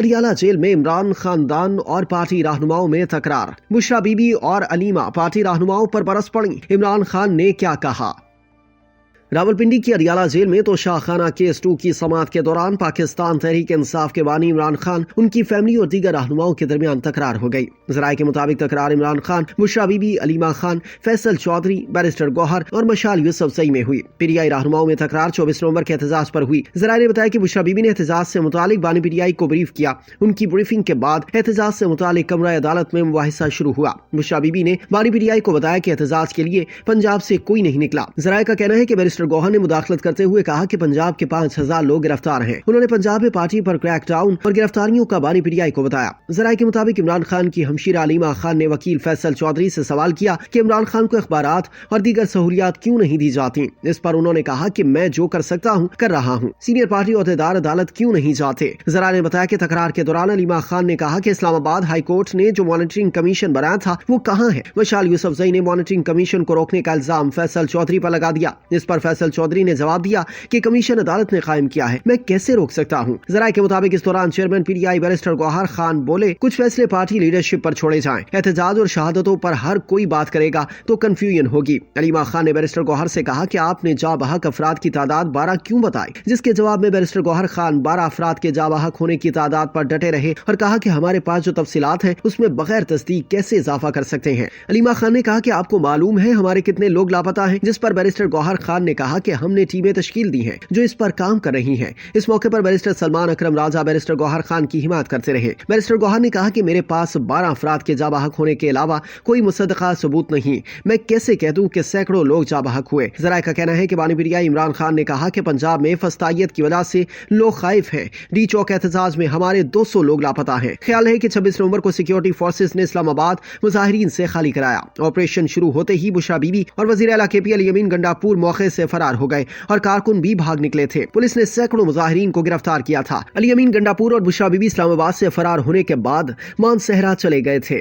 Adiala jail में इमरान खानदान और पार्टी रहनुमाओं में तकरार। बुशरा बीबी और अलीमा पार्टी रहनुमाओं पर बरस पड़ी। इमरान खान ने क्या कहा? रावलपिंडी की अडियाला जेल में तो शाहखाना केस 2 की समाअत के दौरान पाकिस्तान तहरीक इंसाफ के बानी इमरान खान, उनकी फैमिली और दीगर रहनुमाओं के दरमियान तकरार हो गई। जराये के मुताबिक तकरार इमरान खान, बुशरा बीबी, अलीमा खान, फैसल चौधरी, बैरिस्टर गौहर और मशाल यूसुफजई में हुई। पीटीआई रहनुमाओं में तकरार 24 नवंबर के एहतजाज पर हुई। जराये ने बताया कि बुशरा बीबी ने एहतजाज से मुतालिक बानी पीटीआई को ब्रीफ किया। उनकी ब्रीफिंग के बाद एहतजाज से मुतालिक कमरा अदालत में मुबाहिसा शुरू हुआ। बुशरा बीबी ने बानी पीटीआई को बताया कि एहतजाज के लिए पंजाब से कोई नहीं निकला। जराये का कहना है कि बैरिस्टर गौहर ने मुदाखलत करते हुए कहा कि पंजाब के 5000 लोग गिरफ्तार हैं। उन्होंने पंजाब में पार्टी पर क्रैकडाउन और गिरफ्तारियों का बानी पीटीआई को बताया। जराये के मुताबिक इमरान खान की हमशीरा अलीमा खान ने वकील फैसल चौधरी से सवाल किया कि इमरान खान को अखबारात और दीगर सहूलियात क्यों नहीं दी जाती। इस पर उन्होंने कहा कि मैं जो कर सकता हूँ कर रहा हूँ। सीनियर पार्टी अहदेदार अदालत क्यों नहीं जाते? जराये ने बताया कि तकरार के दौरान अलीमा खान ने कहा कि इस्लामाबाद हाई कोर्ट ने जो मॉनिटरिंग कमीशन बनाया था वो कहाँ है? मशाल यूसुफजई ने मॉनिटरिंग कमीशन को रोकने का इल्जाम फैसल चौधरी पर लगा दिया। इस पर फैसल चौधरी ने जवाब दिया कि कमीशन अदालत ने कायम किया है, मैं कैसे रोक सकता हूँ? जराये के मुताबिक इस दौरान chairman PTI barrister Gohar Khan बोले, कुछ फैसले पार्टी लीडरशिप पर छोड़े जाएं। एहतजाज और शहादतों पर हर कोई बात करेगा तो कंफ्यूजन होगी। अलीमा खान ने बैरिस्टर गौहर से कहा कि आपने जाबहक अफराद की तादाद 12 क्यों बताई? जिसके जवाब में बैरिस्टर गौहर खान 12 अफराद के जाबहक होने की तादाद पर डटे रहे और कहा कि हमारे पास जो तफसीलात हैं उसमें बगैर तस्दीक कैसे इजाफा कर सकते हैं। अलीमा खान ने कहा कि आपको मालूम है हमारे कितने लोग लापता हैं? जिस पर बैरिस्टर गौहर खान ने कहा कि हमने टीमें तश्कील दी हैं जो इस पर काम कर रही हैं। इस मौके पर बैरिस्टर सलमान अकरम राजा बैरिस्टर गौहर खान की हिमायत करते रहे। बैरिस्टर गौहर ने कहा कि मेरे पास 12 अफराद के जाबहक होने के अलावा कोई मुसद्दका सबूत नहीं, मैं कैसे कह दूं कि सैकड़ों लोग जाबहक हुए? जराये का कहना है कि बानी पीटीआई इमरान खान ने कहा कि पंजाब में फस्तायत की वजह से लोग खाइफ हैं। डी चौक एहतजाज में हमारे 200 लोग लापता हैं। ख्याल है कि 26 नवंबर को सिक्योरिटी फोर्सेस ने इस्लामाबाद मुजाहिरीन से खाली कराया। ऑपरेशन शुरू होते ही बुशरा बीबी और वजीर आला केपी अली यमीन गंडापुर मौके से फरार हो गए और कारकुन भी भाग निकले थे। पुलिस ने सैकड़ों मुजाहिरीन को गिरफ्तार किया था। अली यमीन गंडापुर और बुशरा बीबी इस्लामाबाद से फरार होने के बाद मानसहरा चले गए थे।